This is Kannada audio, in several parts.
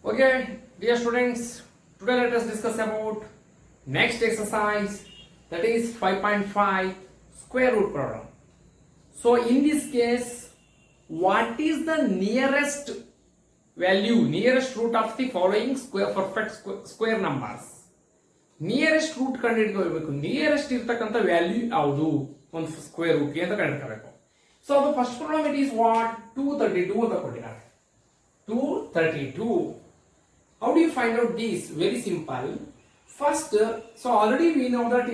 Okay, dear students, today let us discuss about next exercise, that is 5.5 square root problem. So in this case, what is the nearest value, nearest root of the following perfect square numbers? Nearest root ಕಂಡುಹಿಡಿಯಬೇಕು. ನಿಯರೆಸ್ಟ್ ಇರತಕ್ಕಂತ ವ್ಯಾಲ್ಯೂ ಯಾವುದು ಒಂದು ಸ್ಕ್ವೇರ್ ರೂಟ್ ಅಂತ ಕಂಡುಹಿಡಿಯಬೇಕು. ಸೊ ಅದು first problem it is what 232 ಅಂತ ಕೊಟ್ಟಿದ್ದಾರೆ. 232. How do you find out this? Very simple. First, so already we know that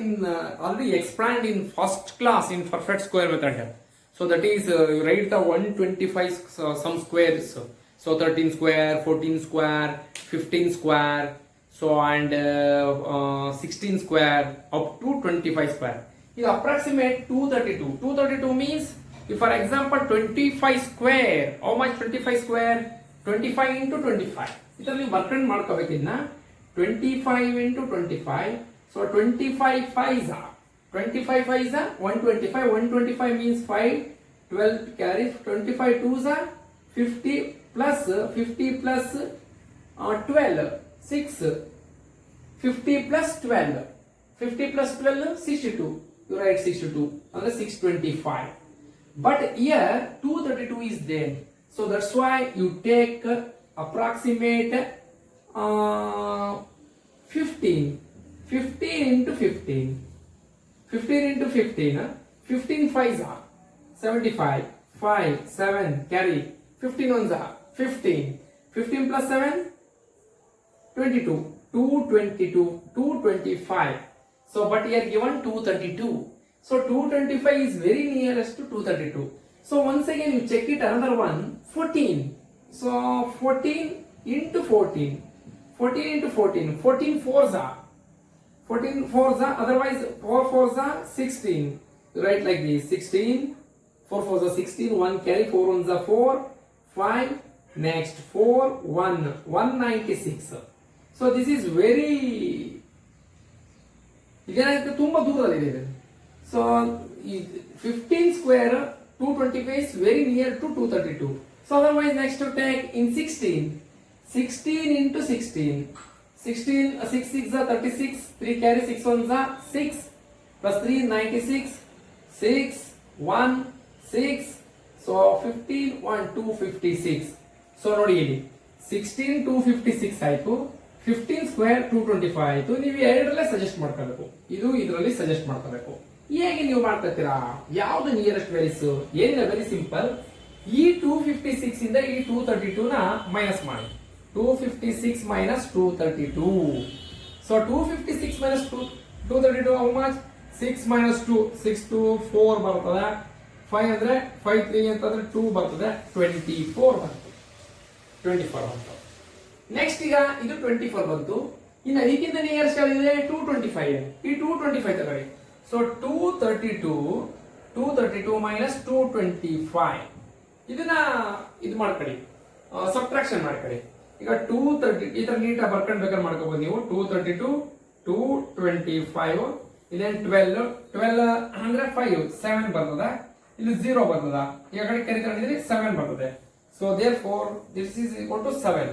already explained in first class in perfect square method here. So that is you write the 125 some squares. So 13 square, 14 square, 15 square, so and 16 square up to 25 square. You approximate 232. 232 means if for example 25 square, how much 25 square? 25 into 25. ಇದರಲ್ಲಿ ವರ್ಕ್ ಮಾಡ್ಕೋಬೇಕು ಇನ್ನ 25 into 25. So 25 5s are 25 5s are 125. 125 means 5, 12 carries. 25 2s are 50 plus 12 6. 50 plus 12. 50 plus 12 62. You write 62. Another 625. But here 232 is there. So that's why you take approximate 15 into 15. 15 into 15. 15 5s are 75. 5, 7, carry. 15 ones are 15. 15 plus 7, 22. 222, 225. So, but here given 232. So, 225 is very nearest to 232. So, once again you check it another one, 14. So, 14 into 14. 14 into 14. 14 4s are. 14 4s are, otherwise 4 4s are 16. You write like this, 16. 4 4s are 16, 1 carry, 4 ones are 4, 5, next 4, 1, 196. So this is very ಇದಕ್ಕೆ ತುಂಬಾ ದೂರದಲ್ಲಿದೆ. So 15 square 225 is very near to 232. So otherwise next to take in 16. 16 into 16. 16 6 6 are 36, 3 carry, 6 ones are 6 plus 3 96, 6 1 6. So 15 1 256. So ನೋಡಿ ಇಲ್ಲಿ 16 256 ಆಯ್ತು. 15 ಸ್ಕ್ವೇರ್ 225 ಆಯ್ತು. ನೀವು ಎರಡರಲ್ಲೇ ಸಜೆಸ್ಟ್ ಮಾಡ್ಕೋಬೇಕು. ಇದು ಇದರಲ್ಲಿ ಸಜೆಸ್ಟ್ ಮಾಡ್ಕೋಬೇಕು. ಹೇಗೆ ನೀವು ಮಾಡ್ಕೊತೀರಾ? ಯಾವ್ದು ನಿಯರೆಸ್ಟ್ ವ್ಯಾಲ್ಯೂಸ್? ಏನಿಲ್ಲ, ವೆರಿ ಸಿಂಪಲ್. ಈ 256 ಇಂದ ಈ 232 ನ ಮೈನಸ್ ಮಾಡಿ. 256 minus 232. So 256 minus 232 how much? 6 minus 2 6 2 4 ಬರ್ತದೆ. 5 ಅಂದ್ರೆ 5 3 ಅಂತಂದ್ರೆ 2 ಬರ್ತದೆ. 24 ಬರ್ತದೆ. 24 ಬರ್ತದೆ. ನೆಕ್ಸ್ಟ್ ಈಗ ಇದು 24 ಬಂತು. ಇನ್ನು ಇದಕ್ಕಿಂತ ನಿಯರೆಸ್ಟ್ ಯಾವ್ದಿದೆ? 225. ಈ 225 ತಗೊಳ್ಳಿ. ಸೊ 232 ಮೈನಸ್ 225 ಇದನ್ನ ಇದು ಮಾಡ್ಕೊಳ್ಳಿ, ಸಬ್ಟ್ರಾಕ್ಷನ್ ಮಾಡ್ಕೊಳ್ಳಿ. ಈಗ 230 ಈ ತರ ನೀಟಾಗಿ ಬರ್ಕೊಂಡು ಬೇಕಾದ್ರೆ ಮಾಡ್ಕೋಬಹುದು ನೀವು. 232 225 ಇದೇನ್ 12 ಅಂದ್ರೆ 5 7 ಬರ್ತದ. ಇಲ್ಲಿ 0 ಬರ್ತದ. ಈ ಕಡೆ ಕ್ಯಾರಿ ತಗೊಂಡಿದ್ರೆ 7 ಬರ್ತದೆ. So therefore this is equal to 7.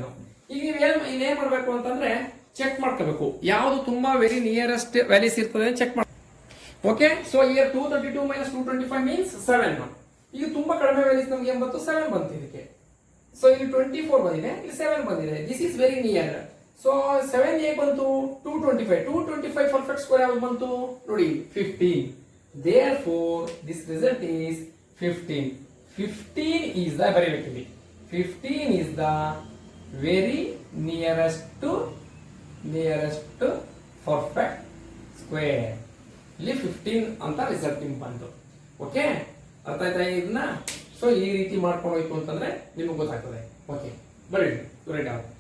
ಈಗ ನೀವು ಏನ್ ಮಾಡ್ಬೇಕು ಅಂತಂದ್ರೆ ಚೆಕ್ ಮಾಡ್ಕೋಬೇಕು ಯಾವುದು ತುಂಬಾ ವೆರಿ ನಿಯರೆಸ್ಟ್ ವ್ಯಾಲ್ಯೂಸ್ ಇರ್ತದೆ ಚೆಕ್ ಮಾಡಿ. Okay, so here 232 minus 225 means 7. ಈಗ ತುಂಬಾ ಕಡಿಮೆ ವ್ಯಾಲ್ಯೂಸ್ ನಮ್ಗೆ ಏನ್ ಬಂತು? 7 ಬಂತು ಇದಕ್ಕೆ. ಸೊ ಇಲ್ಲಿ 24 ಬಂದಿದೆ, ಇಲ್ಲಿ 7 ಬಂದಿದೆ. This is very near. So 7 ಹೇಗೆ ಬಂತು? 225 ಪರ್ಫೆಕ್ಟ್ ಸ್ಕ್ವೇರ್ ಯಾವ್ದು ಬಂತು ನೋಡಿ? 15. therefore this result is 15. 15 is the ಬರೀಬೇಕಿಲ್ಲಿ 15 is the very nearest to perfect square. ಇಲ್ಲಿ 15 ಅಂತ ರಿಸಲ್ಟ್ ನಿಮ್ಗೆ ಬಂತು. ಓಕೆ, ಅರ್ಥ ಆಯ್ತಾ ಇದನ್ನ? ಸೊ ಈ ರೀತಿ ಮಾಡ್ಕೊಂಡು ಹೋಯ್ತು ಅಂತಂದ್ರೆ ನಿಮಗೆ ಗೊತ್ತಾಗ್ತದೆ. ಓಕೆ, ಬರೀ ರೈಟ್ ಆಗುತ್ತೆ.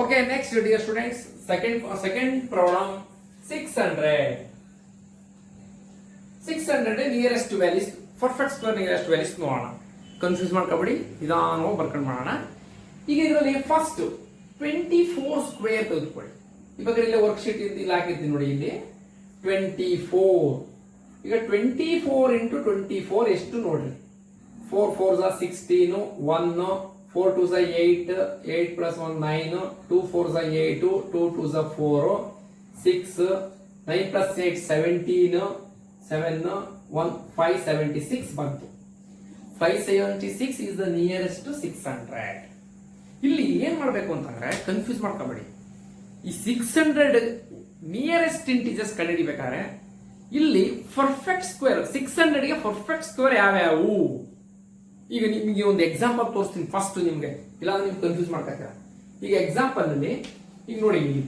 Okay, next dear students, second problem 600 nearest values, perfect square nearest values ನೋಡೋಣ. ಕನ್ಫ್ಯೂಸ್ ಮಾಡ್ಕೊಬೇಡಿ, ನಿಧಾನವಾಗಿ ಬರ್ಕೊಂಡು ಮಾಡೋಣ. ಈಗ ಇದರಲ್ಲಿ ಫಸ್ಟ್ 24 ಸ್ಕ್ವೇರ್ ತೆಗೆದುಕೊಳ್ಳಿ. ಇವಾಗ ಇಲ್ಲಿ ವರ್ಕ್ ಶೀಟ್ ಇಲ್ಲಿ ಹಾಕಿರ್ತೀನಿ ನೋಡಿ, ಇಲ್ಲಿ 24. ಈಗ 24 into 24 ಎಷ್ಟು ನೋಡ್ರಿ? 4 4s are 16, 1, 4 2s are 8, 8 plus 1 9, 2 4s are 8, 2 2s are 4, 6, 9 plus 8 17, 7, 1 576 ಬಂತು. 576 is the nearest to 600. ಇಲ್ಲಿ ಏನ್ ಮಾಡಬೇಕು ಅಂತಂದ್ರೆ ಕನ್ಫ್ಯೂಸ್ ಮಾಡ್ಕೋಬೇಡಿ. ಈ 600 ನಿಯರೆಸ್ಟ್ ಇಂಟಿಜರ್ಸ್ ಕಂಡುಹಿಡಿಬೇಕಾದ್ರೆ ಇಲ್ಲಿ ಪರ್ಫೆಕ್ಟ್ ಸ್ಕ್ವೇರ್ 600 ಗೆ ಪರ್ಫೆಕ್ಟ್ ಸ್ಕ್ವೇರ್ ಯಾವ್ಯಾವು ಈಗ ನಿಮಗೆ ಒಂದು ಎಕ್ಸಾಂಪಲ್ ತೋರಿಸ್ತೀನಿ ಫಸ್ಟ್ ನಿಮ್ಗೆ, ಇಲ್ಲ ನೀವು ಕನ್ಫ್ಯೂಸ್ ಮಾಡ್ತಾ. ಈಗ ಎಕ್ಸಾಂಪಲ್ ಅಲ್ಲಿ ಈಗ ನೋಡಿ, ಇಲ್ಲಿ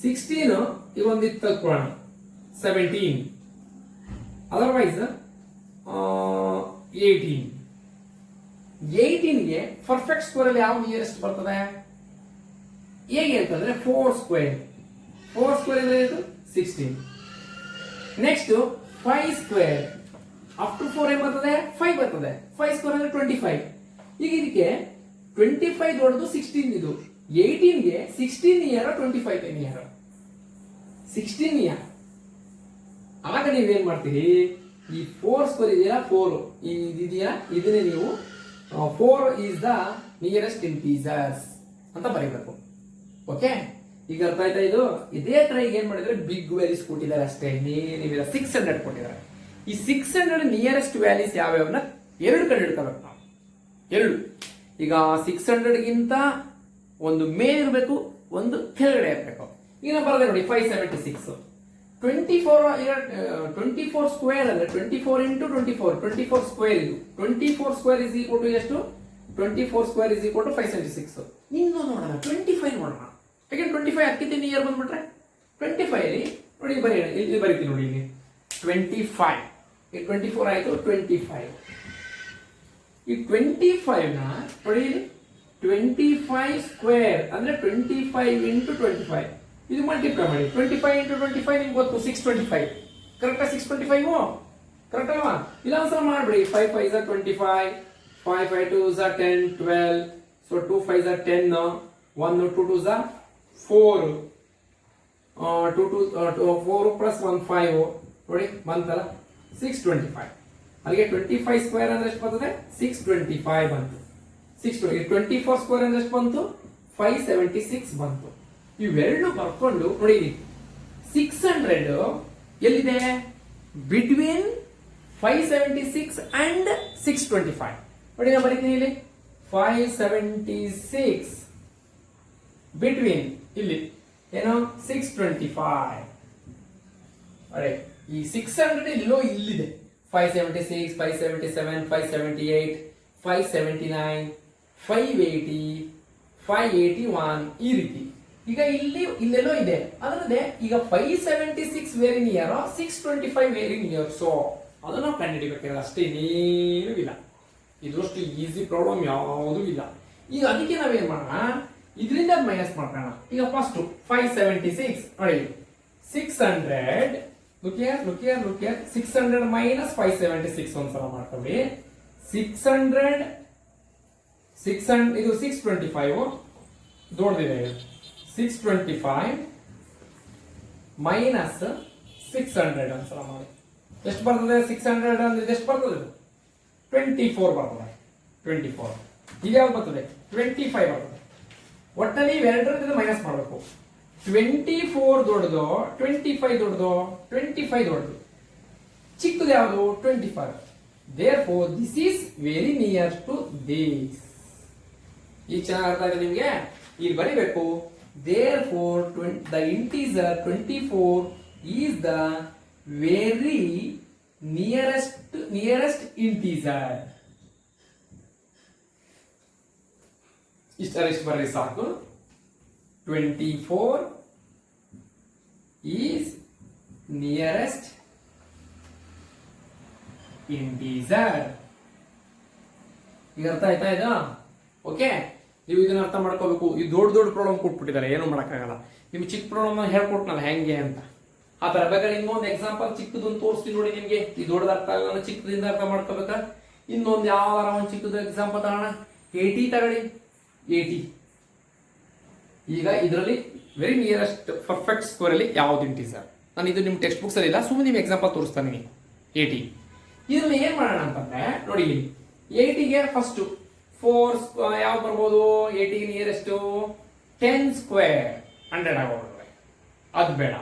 16 ಈಗ ಒಂದಿತ್ತು ತಗೊಳ್ಳೋಣ, 17 ಅದರ್ವೈಸ್ 18 ಗೆ ಪರ್ಫೆಕ್ಟ್ ಸ್ಕ್ವೇರ್ ಅಲ್ಲಿ ಯಾವ ನಿಯರೆಸ್ಟ್ ಬರ್ತದೆ ಹೇಗೆ ಅಂತಂದ್ರೆ 4 ಸ್ಕ್ವೇರ್ ಅಂದ್ರೆ 16. ನೆಕ್ಸ್ಟ್ 5 ಸ್ಕ್ವೇರ್ ಅಪ್ ಟು 4 ಏನ್ ಬರ್ತದೆ 5 ಬರ್ತದೆ. 5 ಸ್ಕ್ವೇರ್ ಅಂದ್ರೆ 25. ಈಗ ಇದಕ್ಕೆ 25 ದೊಡ್ಡದು 16 ಇದು. 18 ಗೆ 16 ನಿಯರ್ 25 ನಿಯರ್ 16 ನಿಯರ್. ಆಗ ನೀವೇನ್ ಮಾಡ್ತೀರಿ, ಈ 4 ಸ್ಕ್ವೇರ್ ಇದೆಯಲ್ಲ 4 ಇದೆಯಾ ಇದನ್ನೇ ನೀವು 4 is the nearest integers ಅಂತ ಬರೀಬೇಕು. ಓಕೆ, ಈಗ ಅರ್ಥ ಆಯ್ತಾ ಇದು? ಇದೇ ತರ ಈಗ ಏನ್ ಮಾಡಿದ್ರೆ ಬಿಗ್ ವ್ಯಾಲ್ಯೂಸ್ ಕೊಟ್ಟಿದ್ದಾರೆ ಅಷ್ಟೇ, ಏನಿಲ್ಲ 600 ಕೊಟ್ಟಿದ್ದಾರೆ. ಈ 600 ನಿಯರೆಸ್ಟ್ ವ್ಯಾಲ್ಯೂಸ್ ಯಾವ್ಯಾವನ್ನ ಎರಡು ಕಡೆ ಇಡ್ಕೋಬೇಕು ನಾವು. ಎರಡು, ಈಗ 600 ಗಿಂತ ಒಂದು ಮೇಲ್ ಇರಬೇಕು, ಒಂದು ಕೆಳಗಡೆ ಇರಬೇಕು. ಈಗ ನಾವು ಬರದೆ ನೋಡಿ 576 24 ಸ್ಕ್ವೇರ್ ಅಂದ್ರೆ 24 ಇಂಟು 24 ಸ್ಕ್ವೇರ್ ಇದು 24 ಸ್ಕ್ವೇರ್ ಇಸ್ ಈಕ್ವಲ್ ಟು ಎಷ್ಟು 24 ಸ್ಕ್ವೇರ್ ಇಸ್ ಈಕ್ವಲ್ ಟು 576. ಇನ್ನು ನೋಡೋಣ 25 ನೋಡೋಣ. ಯಾಕೆ 25 ಅದಕ್ಕಿಂತ ನಿಯರ್ ಬಂದ್ಬಿಟ್ರೆ 25 ಅಲ್ಲಿ ನೋಡಿ ಬರೆಯೋಣ, ಇಲ್ಲಿ ಬರೀತೀನಿ ನೋಡಿ, ಇಲ್ಲಿ 25 ಈ 24 ಆಯ್ತು 25. ಈ 25 ನ ನೋಡಿ ಇಲ್ಲಿ 25 ಸ್ಕ್ವೇರ್ ಅಂದ್ರೆ 25 ಇಂಟು 25 ಇದು ಮಲ್ಟಿಪ್ಲೈ ಮಾಡಿ. 25 ಇಂಟು 25 ನಿಮ್ಗೆ ಗೊತ್ತು 625. ಕರೆಕ್ಟಾ? 625 ಕರೆಕ್ಟ್ ಅಲ್ವಾ? ಇಲ್ಲ ಒಂದ್ಸಲ ಮಾಡ್ಬಿಡಿ. 5 5s are 25, 5 5 2s are 10, 12, so 2 5s are 10, 1 2 2s are 4, 4 plus 1 5 ನೋಡಿ ಬಂತಲ್ಲ 625. ಅಲ್ಲಿಗೆ 25 ಸ್ಕ್ವೇರ್ ಅಂದ್ರೆ ಎಷ್ಟು ಬರ್ತದೆ 625 ಬಂತು. 24 ಸ್ಕ್ವೇರ್ ಅಂದ್ರೆ ಎಷ್ಟು ಬಂತು 576 ಬಂತು. ಇವೆರಡು ಬರ್ಕೊಂಡು ನೋಡಿ 600 ಎಲ್ಲಿದೆ ಬಿಟ್ವೀನ್ 576 ಅಂಡ್ 625. ನೋಡಿ ನಾನು ಬರೀತೀನಿ ಇಲ್ಲಿ 576 ಬಿಟ್ವೀನ್ ಇಲ್ಲಿ ಏನೋ 625. ಅರೆ ಈ 600 ಇಲ್ಲೋ ಇಲ್ಲಿದೆ 576, 577, 578, 579, 580, 581 ಈ ರೀತಿ. ಈಗ ಇಲ್ಲೆಲ್ಲೋ ಇದೆ ಅದರದೇ. ಈಗ 576 very near, 625 very near. So ಅದನ್ನ ನಾವು ಕಂಡುಹಿಡಿಬೇಕಾದ್ರೆ ಅಷ್ಟೇ, ಇನ್ನೇನು ಇಲ್ಲ. ಇದರಷ್ಟು ಈಸಿ ಪ್ರಾಬ್ಲಮ್ ಯಾವುದೂ ಇಲ್ಲ. ಈಗ ಅದಕ್ಕೆ ನಾವೇನ್ ಮಾಡೋಣ, ಇದರಿಂದ ಮೈನಸ್ ಮಾಡ್ಕೋಣ. ಈಗ ಫಸ್ಟ್ 576 ನೋಡಿ 600 look here 600 minus 576 ಒಂದ್ಸಲ ಮಾಡ್ಕೊಳ್ಳಿ. 600 ಇದು 625 ದೊಡ್ಡದಿದೆ. 625 ಮೈನಸ್ 600 ಒಂದ್ಸಲ ಮಾಡಿ ಎಷ್ಟು ಬರ್ತದೆ. 600 ಅಂದ್ರೆ ಎಷ್ಟು ಬರ್ತದೆ 24 ಬರ್ತದೆ. 24 ಇದು ಯಾವ್ದು ಬರ್ತದೆ 25 ಬರ್ತದೆ. ಒಟ್ಟಲ್ಲಿ ಇವೆರಡರಿಂದ ಮೈನಸ್ ಮಾಡಬೇಕು. 24 ದೊಡ್ಡದು, 25 ದೊಡ್ಡದು, 25 ದೊಡ್ಡದು, ಚಿಕ್ಕದು ಯಾವುದು 25. therefore this is very near to this. ಈ ಚೆನ್ನಾಗಿ ಅರ್ಥ ಆಗಿದೆ ನಿಮ್ಗೆ? ಇಲ್ಲಿ ಬರೀಬೇಕು therefore the integer 24 is the very nearest integer. ಇಷ್ಟು ಬರ್ರಿ ಸಾಕು. 24 is nearest integer. ಈಗ ಅರ್ಥ ಆಯ್ತಾ ಇದು? ಓಕೆ, ನೀವು ಇದನ್ನ ಅರ್ಥ ಮಾಡ್ಕೋಬೇಕು. ಈ ದೊಡ್ಡ ಪ್ರಾಬ್ಲಮ್ ಕೊಟ್ಬಿಟ್ಟಿದ್ದಾರೆ, ಏನು ಮಾಡೋಕ್ಕಾಗಲ್ಲ. ನಿಮ್ಗೆ ಚಿಕ್ಕ ಪ್ರಾಬ್ಲಮ್ ಹೇಳ್ಕೊಟ್ನಲ್ಲ ಹೆಂಗೆ ಅಂತ ಆ ತರ. ಬೇಕಾದ್ರೆ ಇನ್ನೊಂದು ಎಕ್ಸಾಂಪಲ್ ಚಿಕ್ಕದೊಂದು ತೋರಿಸ್ತೀನಿ ನೋಡಿ ನಿಮ್ಗೆ. ಈ ದೊಡ್ಡದ ಅರ್ಥ ಆಗಲ್ಲ, ಚಿಕ್ಕದಿಂದ ಅರ್ಥ ಮಾಡ್ಕೋಬೇಕಾ. ಇನ್ನೊಂದು ಯಾವ್ದಾರ ಒಂದು ಚಿಕ್ಕದ ಎಕ್ಸಾಂಪಲ್ ತಗೋಣ. 80 ತಗೊಳ್ಳಿ. 80 ಈಗ ಇದರಲ್ಲಿ ವೆರಿ ನಿಯರೆಸ್ಟ್ ಪರ್ಫೆಕ್ಟ್ ಸ್ಕ್ವೇರ್ ಅಲ್ಲಿ ಯಾವ್ದು ಇಂಟೀಜರ್, ನಾನು ಇದು ನಿಮ್ ಟೆಕ್ಸ್ಟ್ ಬುಕ್ಸ್ ಅಲ್ಲಿ ಇಲ್ಲ, ಸುಮ್ಮನೆ ನಿಮ್ಗೆ ಎಕ್ಸಾಂಪಲ್ ತೋರಿಸ್ತಾನೆ. 80 ಇದರಲ್ಲಿ ಏನ್ ಮಾಡೋಣ ಅಂತಂದ್ರೆ ನೋಡಿ, 80ಗೆ ಫಸ್ಟ್ 4 ಯಾವ ಬರ್ಬೋದು? 80ಗೆ ನಿಯರೆಸ್ಟ್ 10 ಸ್ಕ್ವೇರ್ 100 ಆಗೋಗ್ತದೆ, ಅದು ಬೇಡ.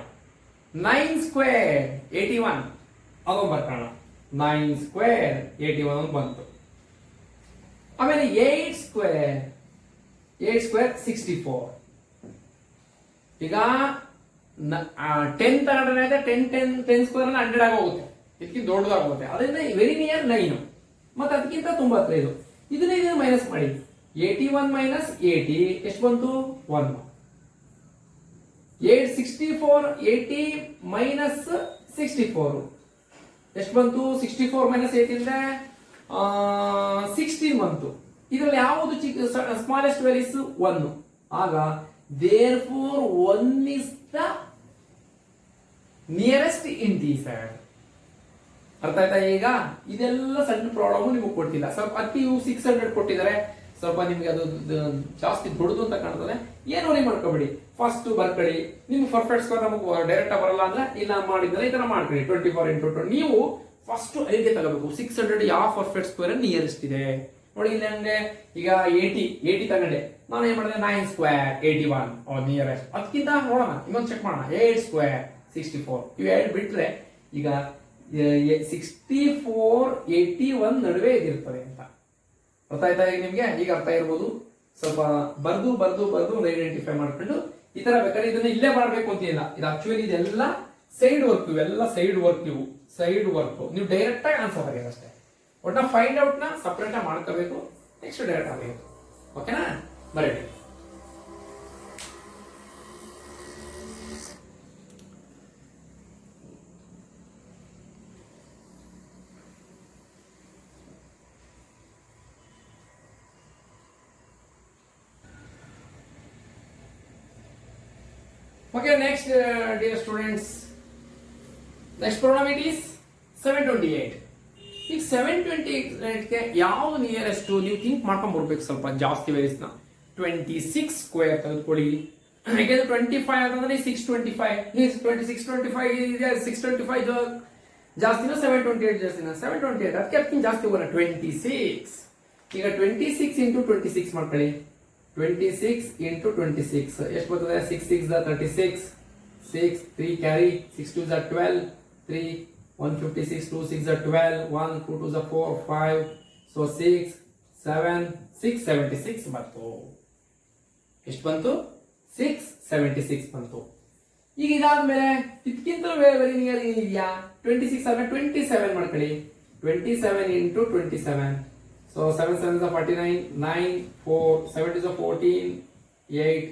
9 ಸ್ಕ್ವೇರ್ 81 ಅದು ಬರ್ಕೋಣ. 9 ಸ್ಕ್ವೇರ್ 81 ಬಂತು. ಆಮೇಲೆ 8 ಸ್ಕ್ವೇರ್ 64. ಈಗ 10 ತಗೊಂಡ್ರೆ 10 ಸ್ಕ್ವೇರ್ 100 ಆಗೋಗುತ್ತೆ, ಇದಕ್ಕಿಂತ ದೊಡ್ಡದಾಗುತ್ತೆ. ಅದರಿಂದ ವೆರಿ ನಿಯರ್ 9, ಮತ್ತೆ ಅದಕ್ಕಿಂತ ತುಂಬಾ ಹತ್ರ ಇದು. ಇದನ್ನ ಮೈನಸ್ ಮಾಡಿ. 81 ಮೈನಸ್ 80 ಎಷ್ಟು ಬಂತು? 1. 864 80 ಮೈನಸ್ 64 ಎಷ್ಟು ಬಂತು? 64 ಮೈನಸ್ 8 ಇಂದ 16 ಬಂತು. ಇದರಲ್ಲಿ ಯಾವುದು ಸ್ಮಾಲೆಸ್ಟ್ ವ್ಯಾಲ್ಯೂಸ್? 1. ಆಗ therefore 1 is the nearest integer. ಅರ್ಥ ಆಯ್ತಾ? ಈಗ ಇದೆಲ್ಲ ಸಣ್ಣ ಪ್ರಾಬ್ಲಮ್ ನಿಮಗೆ ಕೊಟ್ಟಿಲ್ಲ. ಸ್ವಲ್ಪ ಅತಿ 600 ಕೊಟ್ಟಿದ್ದಾರೆ, ಸ್ವಲ್ಪ ನಿಮ್ಗೆ ಅದು ಜಾಸ್ತಿ ದೊಡ್ಡದು ಅಂತ ಕಾಣ್ತದೆ. ಏನು ವರಿ ಮಾಡ್ಕೋಬೇಡಿ, ಫಸ್ಟ್ ಬರ್ಕೊಳ್ಳಿ. ನಿಮ್ಗೆ ಪರ್ಫೆಕ್ಟ್ ಸ್ಕೋರ್ ನಮಗೆ ಡೈರೆಕ್ಟ್ ಬರಲ್ಲ ಅಂದ್ರೆ ಇಲ್ಲ ಮಾಡಿದ್ರೆ ಈ ತರ ಮಾಡ್ಕೊಳ್ಳಿ. 24 into 20 ನೀವು ಫಸ್ಟ್ ಐಡಿಯಾ ತಗೋಬೇಕು. 600 ಯಾವ ಪರ್ಫೆಕ್ಟ್ ಸ್ಕ್ವೇರ್ ನಿಯರೆಸ್ಟ್ ಇದೆ ನೋಡಿ. ಇಲ್ಲಿ ನಂಗೆ ಈಗ 80 ತಗೊಂಡೆ, ನಾನು ಏನ್ ಮಾಡಿದೆ? 9 ಸ್ಕ್ವೇರ್ 81 ನಿಯರೆಸ್ಟ್. ಅದಕ್ಕಿಂತ ನೋಡೋಣ, ಇನ್ನೊಂದು ಚೆಕ್ ಮಾಡೋಣ. 8 ಸ್ಕ್ವೇರ್ 64 ಇವು ಎರಡು ಬಿಟ್ರೆ ಈಗ 64 81 ನಡುವೆ ಇದಿರ್ತದೆ ಅಂತ ಅರ್ಥ ಆಯ್ತಾ? ಈಗ ನಿಮ್ಗೆ ಈಗ ಅರ್ಥ ಇರ್ಬೋದು. ಸ್ವಲ್ಪ ಬರ್ದು ಒಂದು ಐಡೆಂಟಿಫೈ ಮಾಡ್ಕೊಂಡು ಈ ತರ ಬೇಕಾದ್ರೆ ಇದನ್ನ ಇಲ್ಲೇ ಮಾಡ್ಬೇಕು ಅಂತಿಲ್ಲ. ಇದು ಆಕ್ಚುಲಿ ಇದೆಲ್ಲ ಸೈಡ್ ವರ್ಕ್, ಇವೆಲ್ಲ ಸೈಡ್ ವರ್ಕ್. ನೀವು ಡೈರೆಕ್ಟ್ ಆಗಿ ಆನ್ಸರ್ ಆಗಿದೆ ಅಷ್ಟೇ. ಒಟ್ನ ಫೈಂಡ್ ಔಟ್ ನ ಸಪರೇಟ್ ಆಗಿ ಮಾಡ್ಕೋಬೇಕು, ನೆಕ್ಸ್ಟ್ ಡೈರೆಕ್ಟ್ ಆಗಬೇಕು. ಓಕೆನಾ? ಬರೀರಿ. Okay, next dear students, next problem it is 728. ಈಗ 728 ಗೆ ಯಾವುದು ನಿಯರೆಸ್ಟ್ ನೀವು ಥಿಂಕ್ ಮಾಡ್ಕೊಂಡು ಬರ್ಬೇಕು. ಸ್ವಲ್ಪ ಜಾಸ್ತಿ ವೇರಿಯಸ್ ನ 26 ಸ್ಕ್ವೇರ್ ತೆಗೆದುಕೊಳ್ಳಿ. ಯಾಕೆಂದ್ರೆ 25 ಅಂತಂದ್ರೆ 625, 2625 ಇದೆ. 625 ಜಾಸ್ತಿನ 728 ಜಾಸ್ತಿನ 728 ಅದಕ್ಕಿಂತ ಜಾಸ್ತಿ ಹೋಗೋಣ. 26 ಈಗ 26 into 26 ಮಾಡ್ಕೊಳ್ಳಿ. 26 into 26 ಎಷ್ಟು ಬರ್ತದೆ? 6 6 36, 6 3 ಕ್ಯಾರಿ, 6 2 12, 3 156, 2 6 12, 1 2 2 4 5, so 6 7 676 ಬಂತು. ಎಷ್ಟು ಬಂತು? 676 ಬಂತು. ಈಗ ಇದಾದ್ಮೇಲೆ ಇದಕ್ಕಿಂತ ವೆರಿ ನಿಯರ್ ಏನಿದೆಯಾ? 26 ಆದ್ರೆ 27 ಮಾಡ್ಕೊಳ್ಳಿ. 27 into 27, so 7 7 is 49, 9 4 7 is 14, 8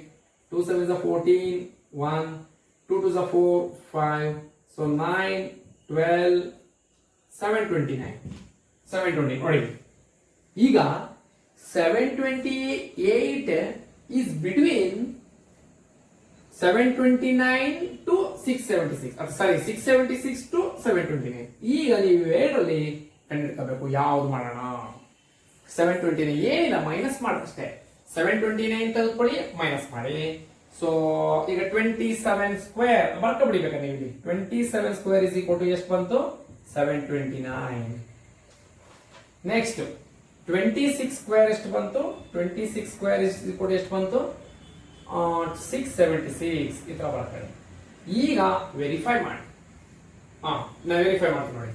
2 7 is 14, 1 2 2 is 4 5, so 9 12 729 ನೋಡಿ. ಈಗ 728 is between 729 to 676, sorry 676 to 729. ಈಗ ನೀವು ಎರಡರಲ್ಲಿ ಕಂಡುಹಿಡ್ಕೋಬೇಕು ಯಾವ್ದು ಮಾಡೋಣ. 729 ಏನಿಲ್ಲ, ಮೈನಸ್ ಮಾಡಷ್ಟೇ. 729 ತೆಗೆದುಕೊಳ್ಳಿ, ಮೈನಸ್ ಮಾಡಿ. ಸೊ ಈಗ 27 ಸ್ಕ್ವೇರ್ ಬರ್ಕೊಬಿಡಿಬೇಕಾ ನೀವು ಇಲ್ಲಿ. 27 ಸ್ಕ್ವೇರ್ ಇಸ್ ಈಕ್ವಲ್ ಟು ಎಷ್ಟು ಬಂತು? 729. ನೆಕ್ಸ್ಟ್ 26 ಸ್ಕ್ವೇರ್ ಎಷ್ಟು ಬಂತು? 26 ಸ್ಕ್ವೇರ್ ಇಸ್ ಈಕ್ವಲ್ ಟು ಎಷ್ಟು ಬಂತು? 676. ಈ ತರ ಬರ್ತದೆ. ಈಗ ವೆರಿಫೈ ಮಾಡಿ. ನಾ ವೆರಿಫೈ ಮಾಡ್ತೀನಿ ನೋಡಿ.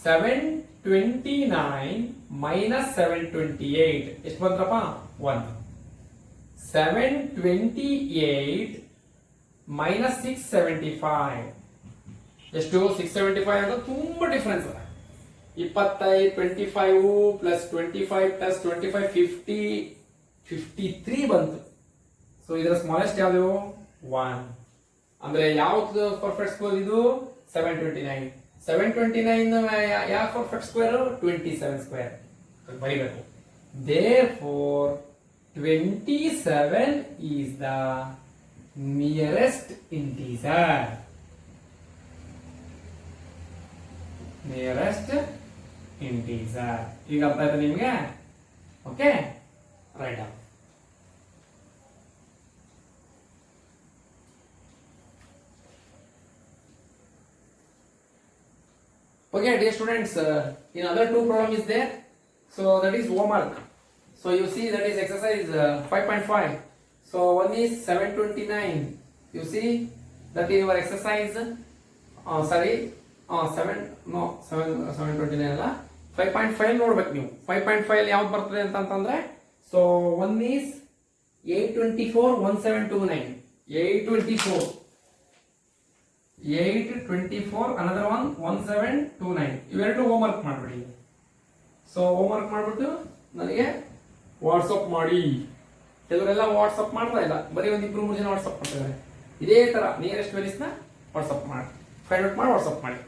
729 ಮೈನಸ್ 728 ಎಷ್ಟು ಬಂತ್ರಪ್ಪ? 1. 728 ಮೈನಸ್ 675 ಎಷ್ಟು? 675 ಅಂದ್ರೆ ತುಂಬಾ ಡಿಫರೆನ್ಸ್ ಅದ. 25 25 ಪ್ಲಸ್ 25 ಪ್ಲಸ್ 25 50 53 ಬಂತು. ಸೊ ಇದರ ಸ್ಮಾಲೆಸ್ಟ್ ಯಾವುದು? 1. ಅಂದ್ರೆ ಯಾವ್ದು ಪರ್ಫೆಕ್ಟ್ ಸ್ಕ್ವೇರ್ ಇದು? 729. 729 ಯಾವ ಪರ್ಫೆಕ್ಟ್ ಸ್ಕ್ವೇರ್? 27 ಸ್ಕ್ವೇರ್ ಬರೀಬೇಕು. Therefore 27 is the nearest integer. ಈಗ ಅರ್ಥ ಆಯ್ತಾ ನಿಮ್ಗೆ? Okay, right. Okay, dear students, in other two problem is there. So that is homework. So you see that is exercise 5.5. So one is 729. You see that is your exercise. Sorry, 729 ಅಲ್ಲ 5.5 ನೋಡ್ಬೇಕು ನೀವು. 5.5 ಯಾವ್ದು ಬರ್ತದೆ ಅಂತಂದ್ರೆ so one is 824 1729. 824 another one 1729. ಇವೆರಡು ಹೋಮ್ವರ್ಕ್ ಮಾಡ್ಬಿಡಿ. ಸೊ ಹೋಮ್ವರ್ಕ್ ಮಾಡ್ಬಿಟ್ಟು ನನಗೆ ವಾಟ್ಸಪ್ ಮಾಡಿ. ಕೆಲವರೆಲ್ಲ ವಾಟ್ಸಪ್ ಮಾಡ್ತಾ ಇಲ್ಲ, ಬರೀ ಒಂದು 2-3 ಜನ ವಾಟ್ಸಪ್ ಮಾಡ್ತಿದ್ದಾರೆ. ಇದೇ ತರ ನಿಯರೆಸ್ಟ್ ವೆರಿಸ್ನ ವಾಟ್ಸಪ್ ಮಾಡಿ, ಫೈಂಡ್ ಔಟ್ ಮಾಡಿ ವಾಟ್ಸಪ್ ಮಾಡಿ.